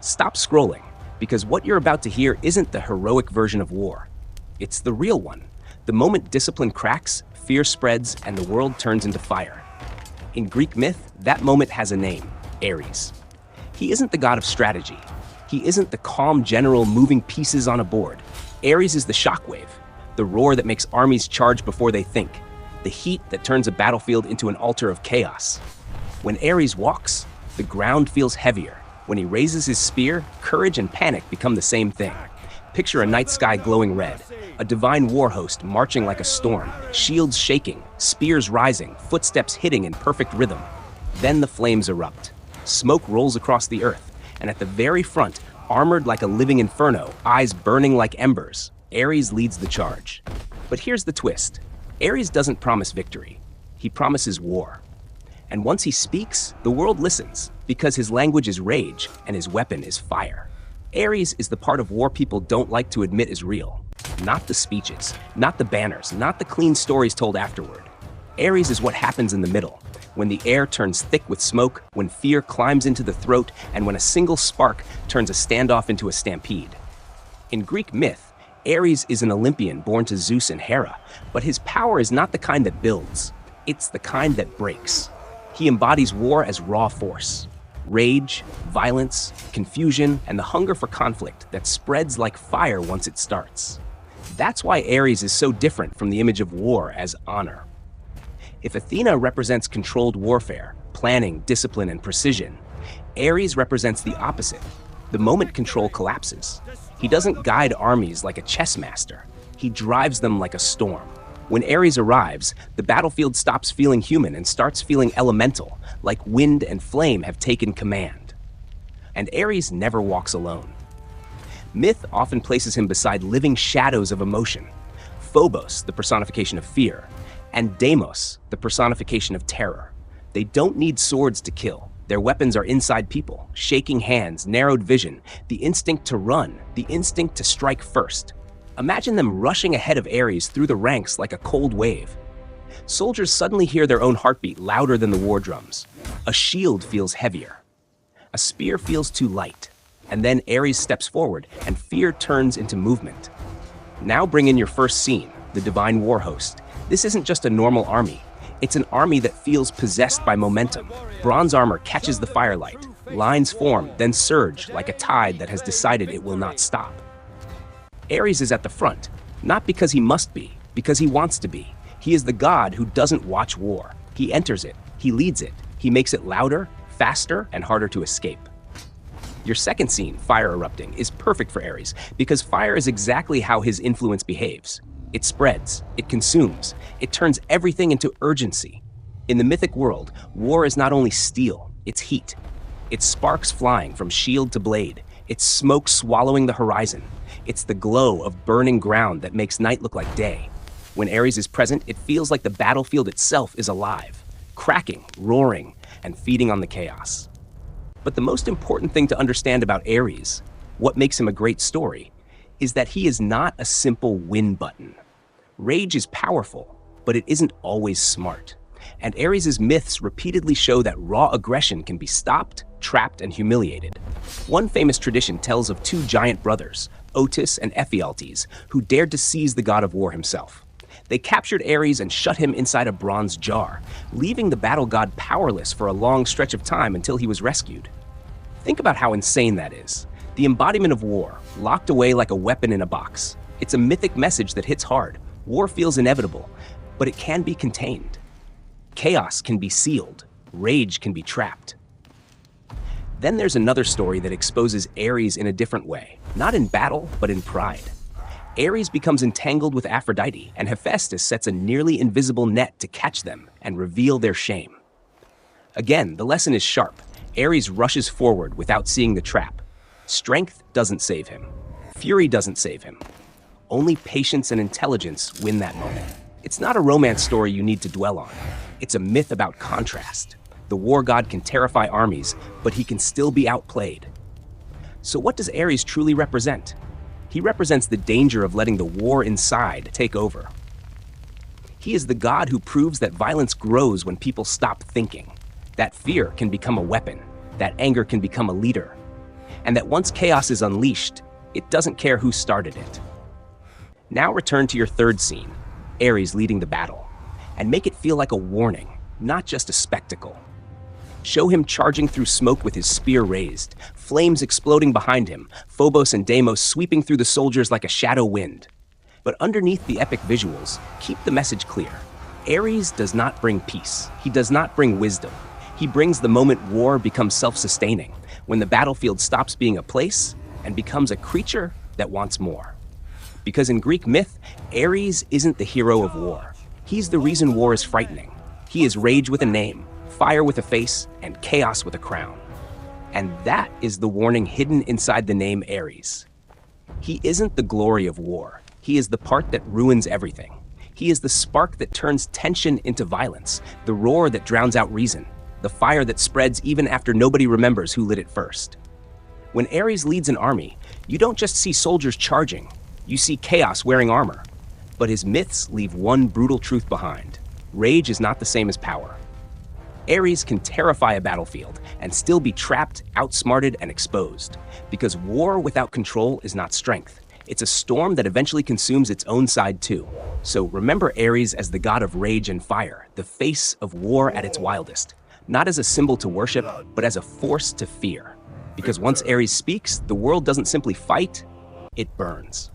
Stop scrolling, because what you're about to hear isn't the heroic version of war. It's the real one. The moment discipline cracks, fear spreads, and the world turns into fire. In Greek myth, that moment has a name: Ares. He isn't the god of strategy. He isn't the calm general moving pieces on a board. Ares is the shockwave, the roar that makes armies charge before they think, the heat that turns a battlefield into an altar of chaos. When Ares walks, the ground feels heavier. When he raises his spear, courage and panic become the same thing. Picture a night sky glowing red, a divine war host marching like a storm, shields shaking, spears rising, footsteps hitting in perfect rhythm. Then the flames erupt. Smoke rolls across the earth, and at the very front, armored like a living inferno, eyes burning like embers, Ares leads the charge. But here's the twist. Ares doesn't promise victory. He promises war. And once he speaks, the world listens, because his language is rage and his weapon is fire. Ares is the part of war people don't like to admit is real. Not the speeches, not the banners, not the clean stories told afterward. Ares is what happens in the middle, when the air turns thick with smoke, when fear climbs into the throat, and when a single spark turns a standoff into a stampede. In Greek myth, Ares is an Olympian born to Zeus and Hera, but his power is not the kind that builds. It's the kind that breaks. He embodies war as raw force. Rage, violence, confusion, and the hunger for conflict that spreads like fire once it starts. That's why Ares is so different from the image of war as honor. If Athena represents controlled warfare, planning, discipline, and precision, Ares represents the opposite. The moment control collapses. He doesn't guide armies like a chess master. He drives them like a storm. When Ares arrives, the battlefield stops feeling human and starts feeling elemental, like wind and flame have taken command. And Ares never walks alone. Myth often places him beside living shadows of emotion. Phobos, the personification of fear, and Deimos, the personification of terror. They don't need swords to kill. Their weapons are inside people, shaking hands, narrowed vision, the instinct to run, the instinct to strike first. Imagine them rushing ahead of Ares through the ranks like a cold wave. Soldiers suddenly hear their own heartbeat louder than the war drums. A shield feels heavier. A spear feels too light. And then Ares steps forward, and fear turns into movement. Now bring in your first scene, the divine war host. This isn't just a normal army. It's an army that feels possessed by momentum. Bronze armor catches the firelight. Lines form, then surge like a tide that has decided it will not stop. Ares is at the front, not because he must be, because he wants to be. He is the god who doesn't watch war. He enters it, he leads it, he makes it louder, faster, and harder to escape. Your second scene, fire erupting, is perfect for Ares because fire is exactly how his influence behaves. It spreads, it consumes, it turns everything into urgency. In the mythic world, war is not only steel, it's heat. It's sparks flying from shield to blade. It's smoke swallowing the horizon. It's the glow of burning ground that makes night look like day. When Ares is present, it feels like the battlefield itself is alive, cracking, roaring, and feeding on the chaos. But the most important thing to understand about Ares, what makes him a great story, is that he is not a simple win button. Rage is powerful, but it isn't always smart. And Ares' myths repeatedly show that raw aggression can be stopped, trapped, and humiliated. One famous tradition tells of two giant brothers, Otis and Ephialtes, who dared to seize the god of war himself. They captured Ares and shut him inside a bronze jar, leaving the battle god powerless for a long stretch of time until he was rescued. Think about how insane that is. The embodiment of war, locked away like a weapon in a box. It's a mythic message that hits hard. War feels inevitable, but it can be contained. Chaos can be sealed. Rage can be trapped. Then there's another story that exposes Ares in a different way, not in battle, but in pride. Ares becomes entangled with Aphrodite, and Hephaestus sets a nearly invisible net to catch them and reveal their shame. Again, the lesson is sharp. Ares rushes forward without seeing the trap. Strength doesn't save him. Fury doesn't save him. Only patience and intelligence win that moment. It's not a romance story you need to dwell on. It's a myth about contrast. The war god can terrify armies, but he can still be outplayed. So what does Ares truly represent? He represents the danger of letting the war inside take over. He is the god who proves that violence grows when people stop thinking, that fear can become a weapon, that anger can become a leader. and that once chaos is unleashed, it doesn't care who started it. Now return to your third scene, Ares leading the battle, and make it feel like a warning, not just a spectacle. Show him charging through smoke with his spear raised, flames exploding behind him, Phobos and Deimos sweeping through the soldiers like a shadow wind. But underneath the epic visuals, keep the message clear. Ares does not bring peace. He does not bring wisdom. He brings the moment war becomes self-sustaining, when the battlefield stops being a place and becomes a creature that wants more. Because in Greek myth, Ares isn't the hero of war. He's the reason war is frightening. He is rage with a name, fire with a face, and chaos with a crown. And that is the warning hidden inside the name Ares. He isn't the glory of war. He is the part that ruins everything. He is the spark that turns tension into violence, the roar that drowns out reason, the fire that spreads even after nobody remembers who lit it first. When Ares leads an army, you don't just see soldiers charging, you see chaos wearing armor. But his myths leave one brutal truth behind. Rage is not the same as power. Ares can terrify a battlefield and still be trapped, outsmarted, and exposed. Because war without control is not strength. It's a storm that eventually consumes its own side too. So remember Ares as the god of rage and fire, the face of war at its wildest. Not as a symbol to worship, but as a force to fear. Because once Ares speaks, the world doesn't simply fight, it burns.